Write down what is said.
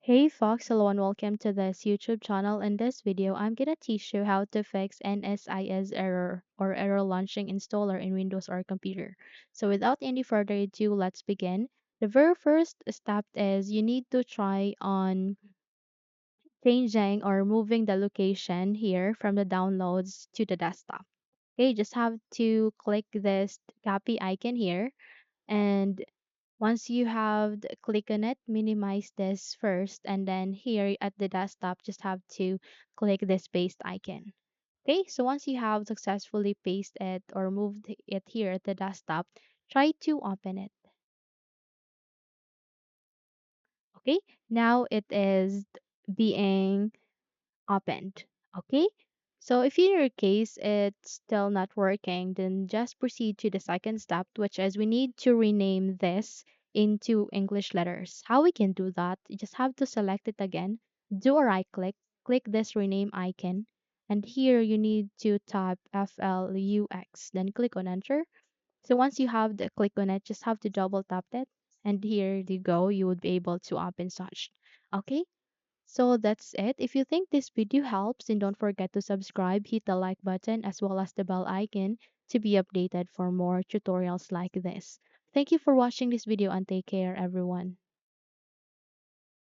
Hey Fox, hello and welcome to this YouTube channel. In this video, I'm gonna teach you how to fix NSIS error or error launching installer in Windows or computer. So without any further ado, let's begin. The very first step is you need to try on changing or moving the location here from the downloads to the desktop. Okay, just have to click this copy icon here and once you have click on it, minimize this first, and then here at the desktop, just have to click this paste icon. Okay, so once you have successfully pasted it or moved it here at the desktop, try to open it. Okay, now it is being opened. Okay, so if in your case it's still not working, then just proceed to the second step, which is we need to rename this into English letters. How we can do that? You just have to select it again, do a right click, click this rename icon, and here you need to type FLUX, then click on enter. So once you have the click on it, just have to double tap it, and here you go, you would be able to open such. Okay, so that's it. If you think this video helps, then don't forget to subscribe, hit the like button as well as the bell icon to be updated for more tutorials like this. Thank you for watching this video and take care everyone.